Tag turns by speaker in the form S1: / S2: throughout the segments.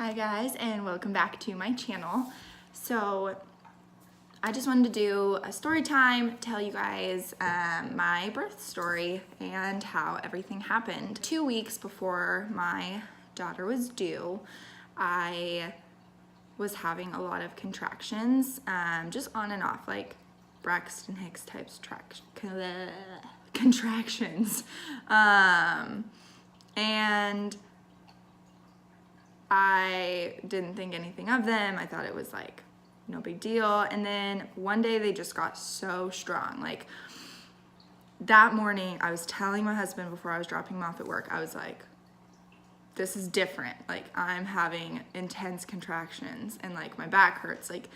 S1: Hi guys, and welcome back to my channel. So I just wanted to do a story time, tell you guys my birth story and how everything happened. 2 weeks before my daughter was due, I was having a lot of contractions, just on and off, like Braxton Hicks types contractions. And I didn't think anything of them. I thought it was like no big deal. And then one day they just got so strong. Like that morning I was telling my husband before I was dropping him off at work, I was like, this is different. Like I'm having intense contractions and like my back hurts. Like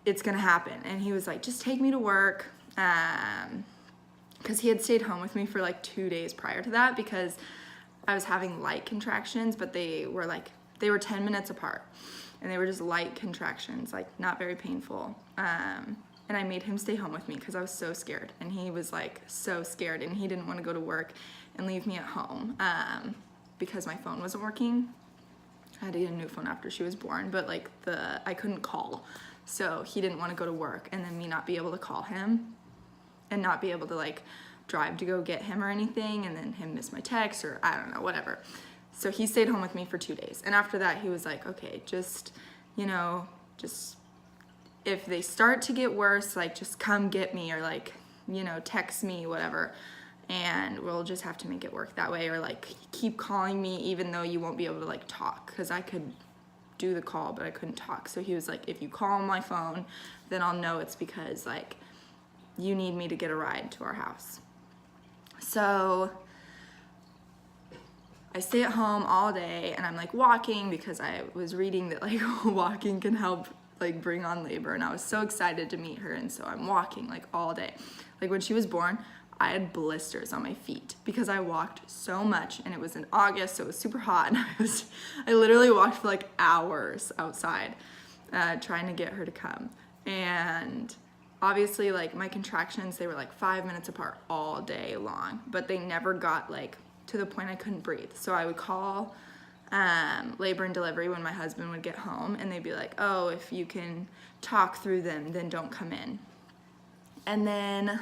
S1: it's gonna happen. And he was like, just take me to work. Cause he had stayed home with me for like 2 days prior to that because I was having light contractions, but they were 10 minutes apart and they were just light contractions, like not very painful. And I made him stay home with me because I was so scared, and he was like so scared, and he didn't want to go to work and leave me at home because my phone wasn't working. I had to get a new phone after she was born, but like I couldn't call. So he didn't want to go to work and then me not be able to call him and not be able to like drive to go get him or anything, and then him miss my text or I don't know, whatever. So he stayed home with me for 2 days. And after that he was like, okay, just if they start to get worse, like just come get me or like, text me, whatever. And we'll just have to make it work that way, or like keep calling me even though you won't be able to like talk, because I could do the call but I couldn't talk. So he was like, if you call my phone, then I'll know it's because like you need me to get a ride to our house. So I stay at home all day and I'm like walking because I was reading that like walking can help like bring on labor, and I was so excited to meet her, and so I'm walking like all day. Like when she was born, I had blisters on my feet because I walked so much, and it was in August, so it was super hot, and I literally walked for like hours outside trying to get her to come. And obviously like my contractions, they were like 5 minutes apart all day long, but they never got like to the point I couldn't breathe. So I would call labor and delivery when my husband would get home, and they'd be like, oh, if you can talk through them, then don't come in. And then,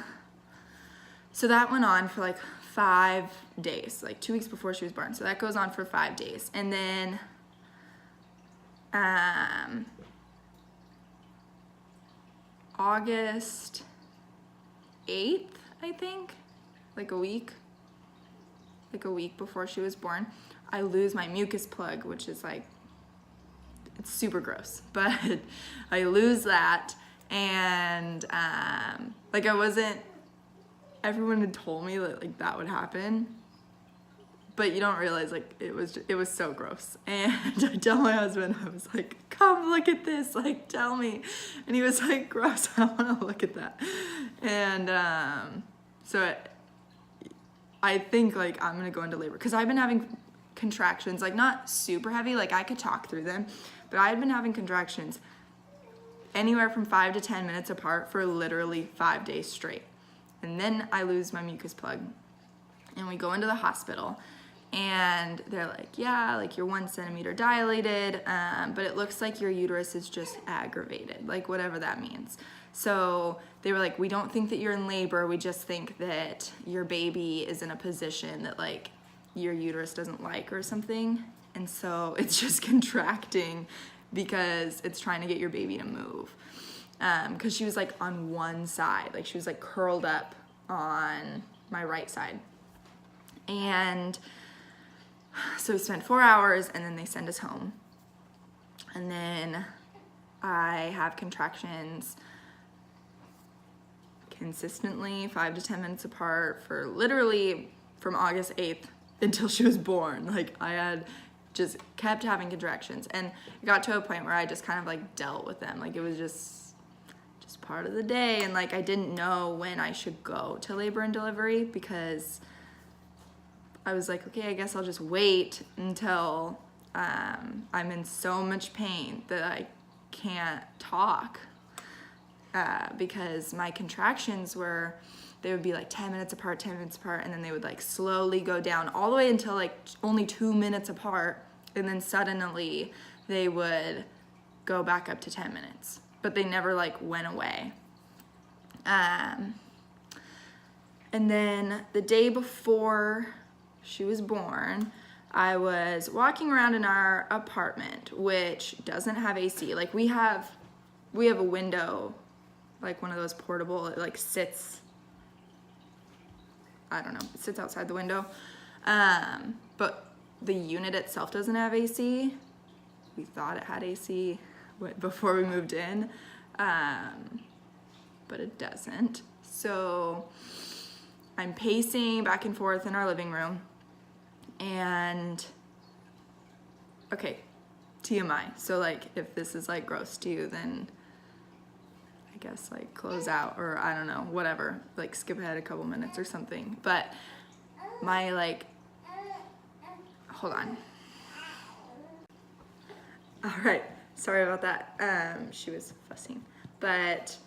S1: so that went on for like 5 days, like 2 weeks before she was born. So that goes on for 5 days. And then, August 8th, I think, like a week before she was born, I lose my mucus plug, which is like, it's super gross, but I lose that. And like everyone had told me that like that would happen, but you don't realize like it was so gross. And I tell my husband, I was like, come look at this, like tell me. And he was like, gross, I want to look at that. And so I think like I'm gonna go into labor because I've been having contractions, like not super heavy, like I could talk through them, but I had been having contractions anywhere from 5 to 10 minutes apart for literally 5 days straight. And then I lose my mucus plug, and we go into the hospital, and they're like, yeah, like you're 1 centimeter dilated, but it looks like your uterus is just aggravated, like whatever that means. So they were like, we don't think that you're in labor, we just think that your baby is in a position that like your uterus doesn't like or something, and so it's just contracting because it's trying to get your baby to move. Because she was like on one side, like she was like curled up on my right side. And so we spent 4 hours, and then they send us home. And then I have contractions consistently 5 to 10 minutes apart for literally from August 8th until she was born. Like I had just kept having contractions, and it got to a point where I just kind of like dealt with them. Like it was just part of the day, and like I didn't know when I should go to labor and delivery because I was like, okay, I guess I'll just wait until I'm in so much pain that I can't talk, because my contractions they would be like 10 minutes apart, and then they would like slowly go down all the way until like only 2 minutes apart, and then suddenly they would go back up to 10 minutes, but they never like went away. And then the day before she was born, I was walking around in our apartment, which doesn't have AC. Like we have a window, like one of those portable, it like sits, I don't know, it sits outside the window. But the unit itself doesn't have AC. We thought it had AC before we moved in, but it doesn't. So I'm pacing back and forth in our living room, and okay, TMI. So like if this is like gross to you, then I guess like close out, or I don't know, whatever, like skip ahead a couple minutes or something. But my like, hold on. All right, sorry about that. She was fussing. But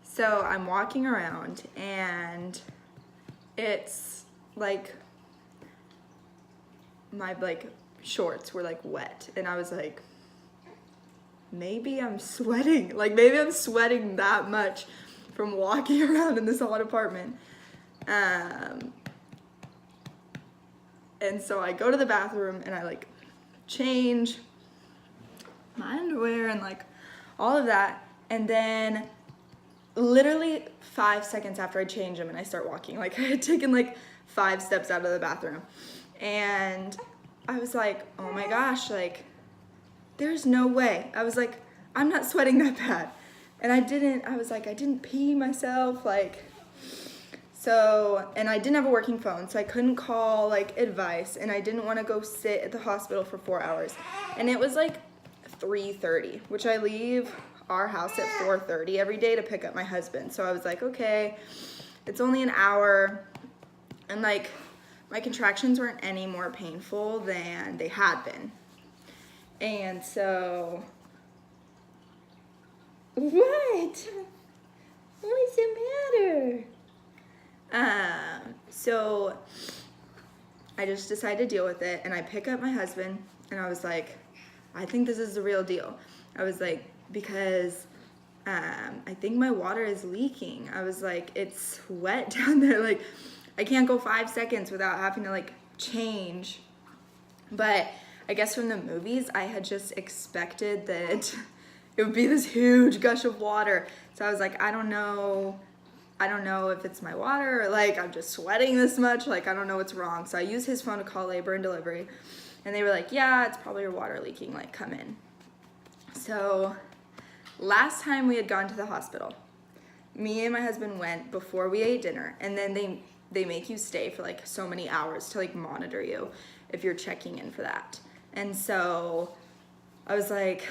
S1: so I'm walking around and it's like my like shorts were like wet, and I was like, maybe I'm sweating. Like maybe I'm sweating that much from walking around in this hot apartment. And so I go to the bathroom and I like change my underwear and like all of that, and then literally 5 seconds after I change them and I start walking, like I had taken like 5 steps out of the bathroom, and I was like, oh my gosh, like there's no way. I was like, I'm not sweating that bad. And I didn't pee myself, like, so, and I didn't have a working phone, so I couldn't call like advice, and I didn't want to go sit at the hospital for 4 hours. And it was like 3:30, which I leave our house at 4:30 every day to pick up my husband. So I was like, okay, it's only an hour, and like my contractions weren't any more painful than they had been. And so, what? What's the matter? So I just decided to deal with it, and I pick up my husband, and I was like, I think this is the real deal. I was like, because I think my water is leaking. I was like, it's wet down there. Like, I can't go 5 seconds without having to like change. But I guess from the movies, I had just expected that it would be this huge gush of water. So I was like, I don't know if it's my water, or like I'm just sweating this much. Like, I don't know what's wrong. So I used his phone to call labor and delivery, and they were like, yeah, it's probably your water leaking, like come in. So last time we had gone to the hospital, me and my husband went before we ate dinner, and then they make you stay for like so many hours to like monitor you if you're checking in for that. And so I was like,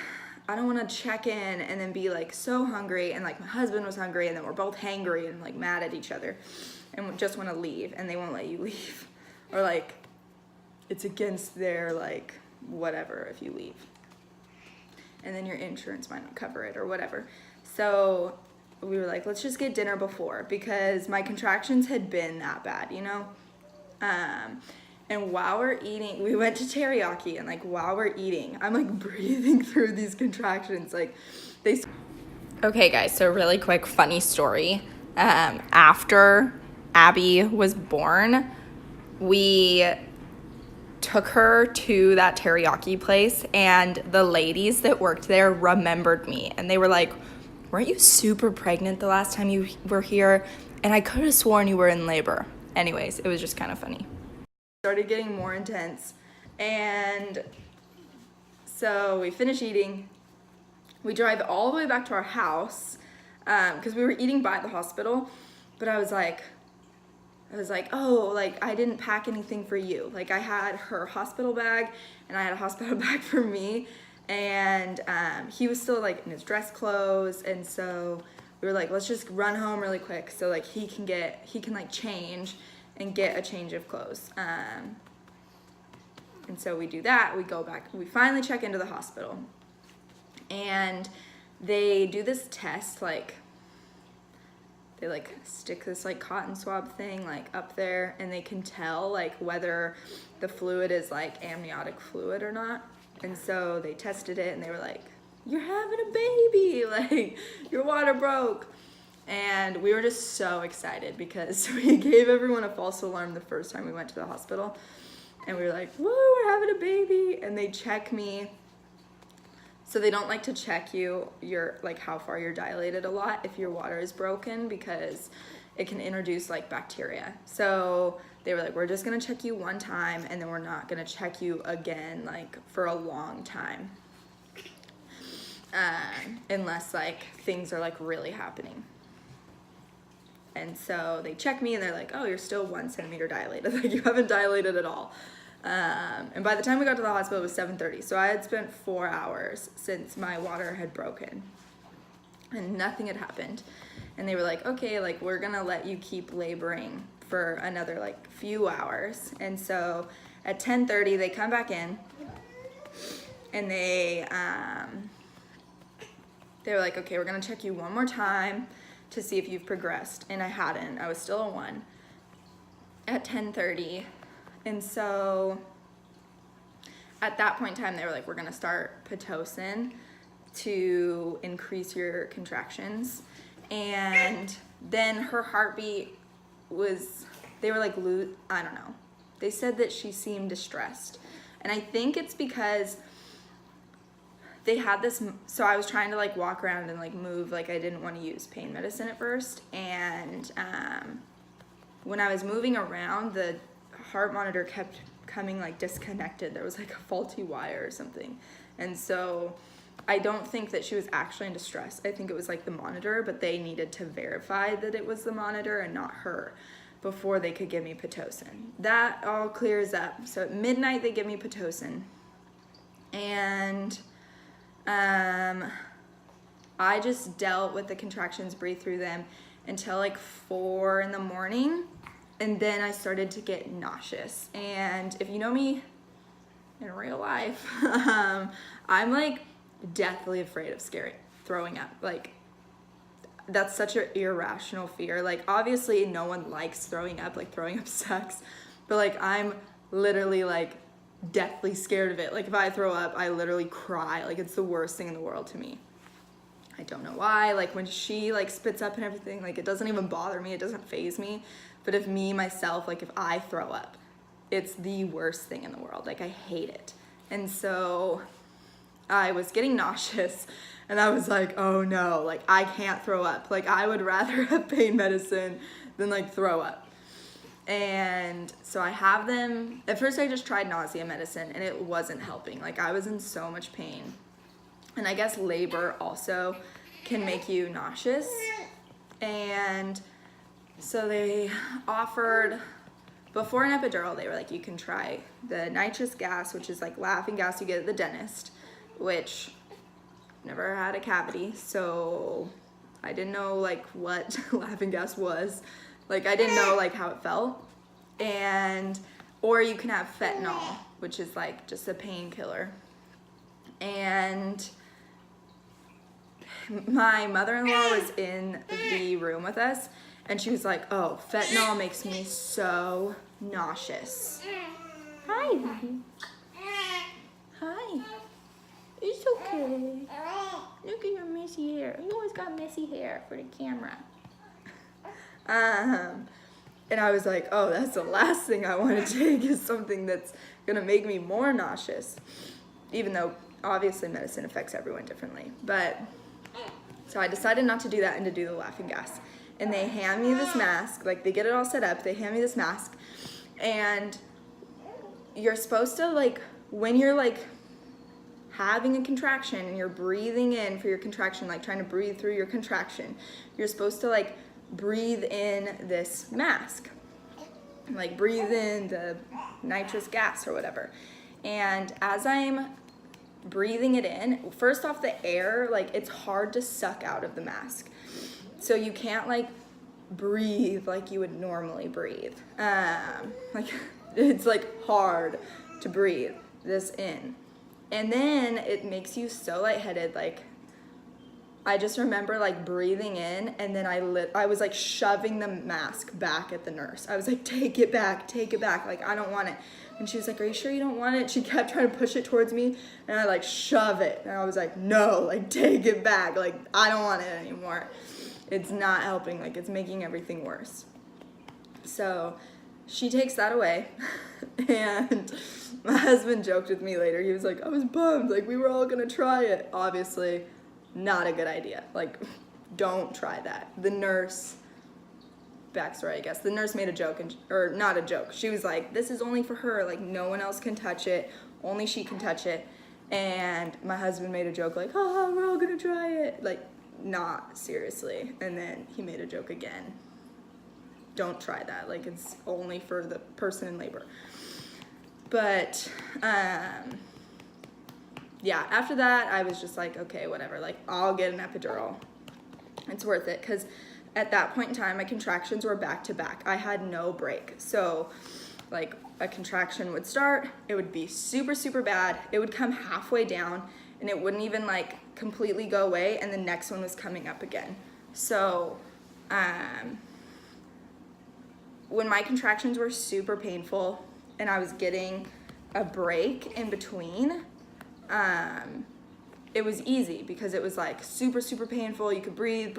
S1: I don't want to check in and then be like so hungry, and like my husband was hungry, and then we're both hangry and like mad at each other and just want to leave, and they won't let you leave, or like it's against their like whatever if you leave, and then your insurance might not cover it or whatever. So we were like, let's just get dinner before, because my contractions had been that bad, you know. And while we're eating, we went to teriyaki, and like while we're eating, I'm like breathing through these contractions, like they. Okay guys, so really quick funny story. After Abby was born, we took her to that teriyaki place, and the ladies that worked there remembered me, and they were like, weren't you super pregnant the last time you were here? And I could have sworn you were in labor. Anyways, it was just kind of funny. Started getting more intense, and so we finish eating. We drive all the way back to our house because we were eating by the hospital, but I was like, oh, like I didn't pack anything for you. Like I had her hospital bag, and I had a hospital bag for me, and he was still like in his dress clothes, and so we were like, let's just run home really quick so like he can like change and get a change of clothes. And so we do that, we go back, we finally check into the hospital, and they do this test, like they like stick this like cotton swab thing like up there, and they can tell like whether the fluid is like amniotic fluid or not. And so they tested it and they were like, you're having a baby, like your water broke. And we were just so excited because we gave everyone a false alarm the first time we went to the hospital. And we were like, woo, we're having a baby. And they check me. So they don't like to check you, like how far you're dilated a lot if your water is broken, because it can introduce like bacteria. So they were like, we're just gonna check you one time, and then we're not gonna check you again like for a long time. Unless like things are like really happening. And so they check me and they're like, oh, you're still 1 centimeter dilated. Like you haven't dilated at all. And by the time we got to the hospital, it was 7:30. So I had spent 4 hours since my water had broken and nothing had happened. And they were like, okay, like we're gonna let you keep laboring for another like few hours. And so at 10:30, they come back in and they were like, okay, we're gonna check you one more time to see if you've progressed. And I hadn't, I was still a 1 at 10:30. And so at that point in time, they were like, we're gonna start Pitocin to increase your contractions. And then her heartbeat was, they were like, I don't know. They said that she seemed distressed. And I think it's because they had this, so I was trying to like walk around and like move, like I didn't want to use pain medicine at first. And when I was moving around, the heart monitor kept coming like disconnected. There was like a faulty wire or something. And so I don't think that she was actually in distress. I think it was like the monitor, but they needed to verify that it was the monitor and not her before they could give me Pitocin. That all clears up. So at midnight, they give me Pitocin. And I just dealt with the contractions, breathed through them until like 4 in the morning. And then I started to get nauseous. And if you know me in real life, I'm like deathly afraid of throwing up. Like that's such an irrational fear. Like obviously no one likes throwing up, like throwing up sucks, but like I'm literally like deathly scared of it. Like if I throw up, I literally cry. Like it's the worst thing in the world to me. I don't know why. Like when she like spits up and everything, like it doesn't even bother me. It doesn't faze me. But if myself, like if I throw up, it's the worst thing in the world. Like I hate it. And so I was getting nauseous and I was like, oh no, like I can't throw up. Like I would rather have pain medicine than like throw up. And so I have them, at first I just tried nausea medicine and it wasn't helping. Like I was in so much pain. And I guess labor also can make you nauseous. And so they offered, before an epidural, they were like, you can try the nitrous gas, which is like laughing gas you get at the dentist, which never had a cavity. So I didn't know like what laughing gas was. Like I didn't know like how it felt. And, or you can have fentanyl, which is like just a painkiller. And my mother-in-law was in the room with us and she was like, oh, fentanyl makes me so nauseous. Hi, baby. Hi. It's okay. Look at your messy hair. You always got messy hair for the camera. And I was like, oh, that's the last thing I want to take is something that's gonna make me more nauseous. Even though obviously medicine affects everyone differently. But so I decided not to do that and to do the laughing gas. And they hand me this mask, like they get it all set up, they hand me this mask, and you're supposed to like, when you're like having a contraction and you're breathing in for your contraction, like trying to breathe through your contraction, you're supposed to like breathe in this mask, like breathe in the nitrous gas or whatever. And as I'm breathing it in, first off, the air, like it's hard to suck out of the mask, so you can't like breathe like you would normally breathe. Like it's like hard to breathe this in. And then it makes you so lightheaded, like I just remember like breathing in, and then I was like shoving the mask back at the nurse. I was like, take it back, like I don't want it. And she was like, are you sure you don't want it? She kept trying to push it towards me, and I like shove it, and I was like, no, like take it back, like I don't want it anymore. It's not helping, like it's making everything worse. So she takes that away, and my husband joked with me later. He was like, I was bummed, like we were all gonna try it. Obviously, not a good idea. Like, don't try that. The nurse, backstory, I guess. The nurse made a joke, or not a joke. She was like, this is only for her. Like, no one else can touch it. Only she can touch it. And my husband made a joke like, oh, we're all gonna try it. Like, not seriously. And then he made a joke again. Don't try that. Like, it's only for the person in labor. But, yeah, after that, I was just like, okay, whatever, like, I'll get an epidural. It's worth it, because at that point in time, my contractions were back to back. I had no break. So, like, a contraction would start, it would be super, super bad, it would come halfway down, and it wouldn't even, like, completely go away, and the next one was coming up again. So, when my contractions were super painful, and I was getting a break in between, it was easy because it was like super, super painful. You could breathe.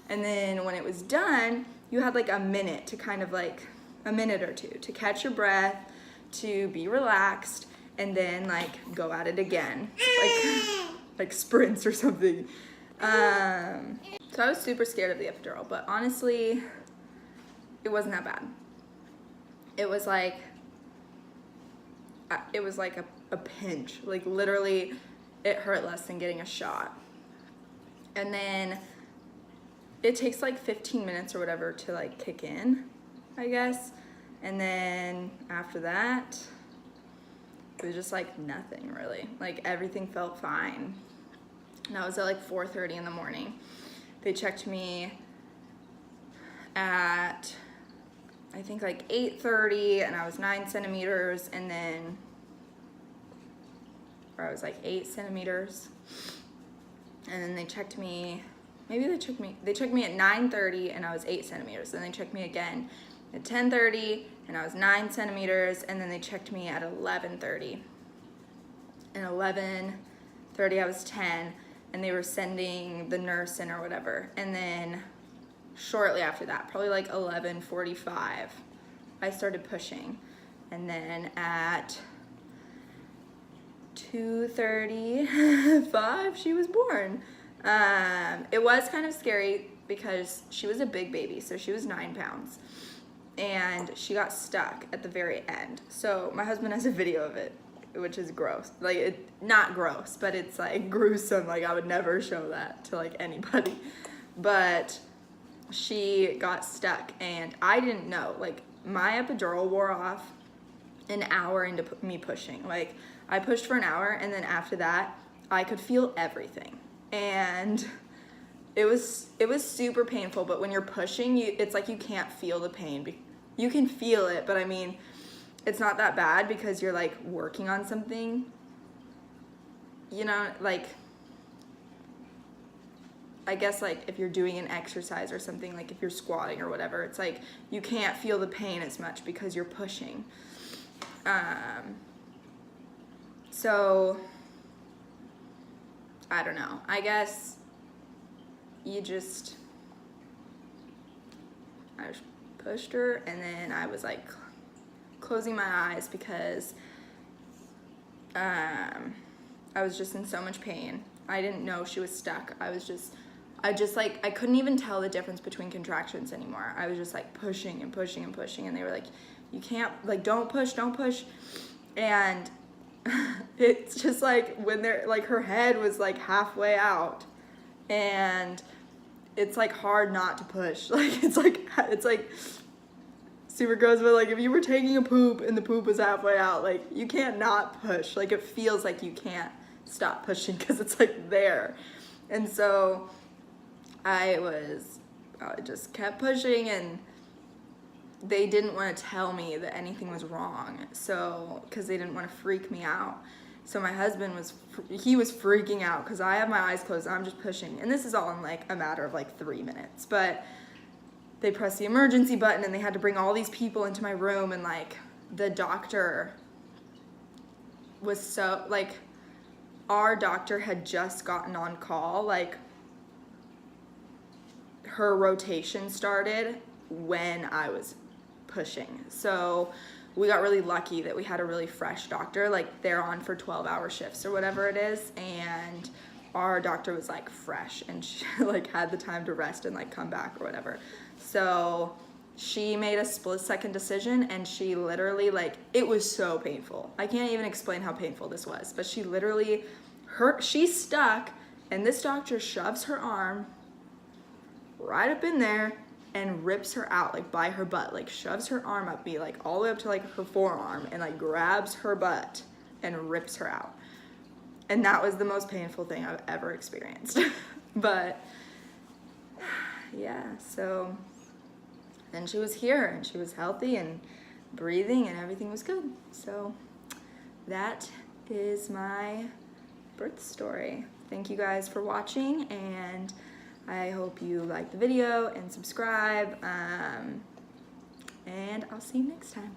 S1: And then when it was done, you had like a minute to kind of like a minute or two to catch your breath, to be relaxed, and then like go at it again, like sprints or something. So I was super scared of the epidural, but honestly, it wasn't that bad. It was like a pinch, like literally it hurt less than getting a shot. And then it takes like 15 minutes or whatever to like kick in, I guess. And then after that, it was just like nothing really. Like everything felt fine. And I was at like 4:30 in the morning. They checked me at, I think like 8:30, and I was 9 centimeters, and then, or I was like 8 centimeters, and then they checked me, they checked me at 9:30, and I was 8 centimeters, then they checked me again at 10:30, and I was 9 centimeters, and then they checked me at 11:30, and 11:30 I was 10, and they were sending the nurse in or whatever, and then shortly after that, probably like 11:45, I started pushing, and then at 2:35 she was born. It was kind of scary because she was a big baby, so she was 9 pounds, and she got stuck at the very end. So my husband has a video of it, which is gross. Like, it not gross, but it's like gruesome. Like, I would never show that to like anybody, but she got stuck, and I didn't know. Like, my epidural wore off an hour into me pushing. Like, I pushed for an hour, and then after that I could feel everything, and it was super painful. But when you're pushing, it's like you can't feel the pain. You can feel it, but I mean, it's not that bad because you're like working on something, you know, like, I guess like if you're doing an exercise or something, like if you're squatting or whatever, it's like you can't feel the pain as much because you're pushing. So I don't know. I guess I just pushed her, and then I was like closing my eyes because I was just in so much pain. I didn't know she was stuck. I just I couldn't even tell the difference between contractions anymore. I was just like pushing and pushing and pushing, and they were like, you can't, like, don't push. And it's just like when they're like, her head was like halfway out, and it's like hard not to push. Like, it's like super gross, but like if you were taking a poop and the poop was halfway out, like you can't not push. Like, it feels like you can't stop pushing because it's like there. And so I just kept pushing, and they didn't want to tell me that anything was wrong, so, because they didn't want to freak me out. So my husband he was freaking out because I have my eyes closed. I'm just pushing. And this is all in like a matter of like 3 minutes. But they pressed the emergency button and they had to bring all these people into my room. And like the doctor was so, like, our doctor had just gotten on call. Like, her rotation started when I was pushing. So we got really lucky that we had a really fresh doctor. Like, they're on for 12-hour shifts or whatever it is, and our doctor was like fresh, and she like had the time to rest and like come back or whatever. So she made a split-second decision, and she literally, like, it was so painful. I can't even explain how painful this was, but she literally, she's stuck, and this doctor shoves her arm right up in there and rips her out, like, by her butt, like, shoves her arm up me, like, all the way up to, like, her forearm, and, like, grabs her butt and rips her out. And that was the most painful thing I've ever experienced. But, yeah, so then she was here, and she was healthy and breathing, and everything was good. So that is my birth story. Thank you guys for watching, and I hope you like the video and subscribe, and I'll see you next time.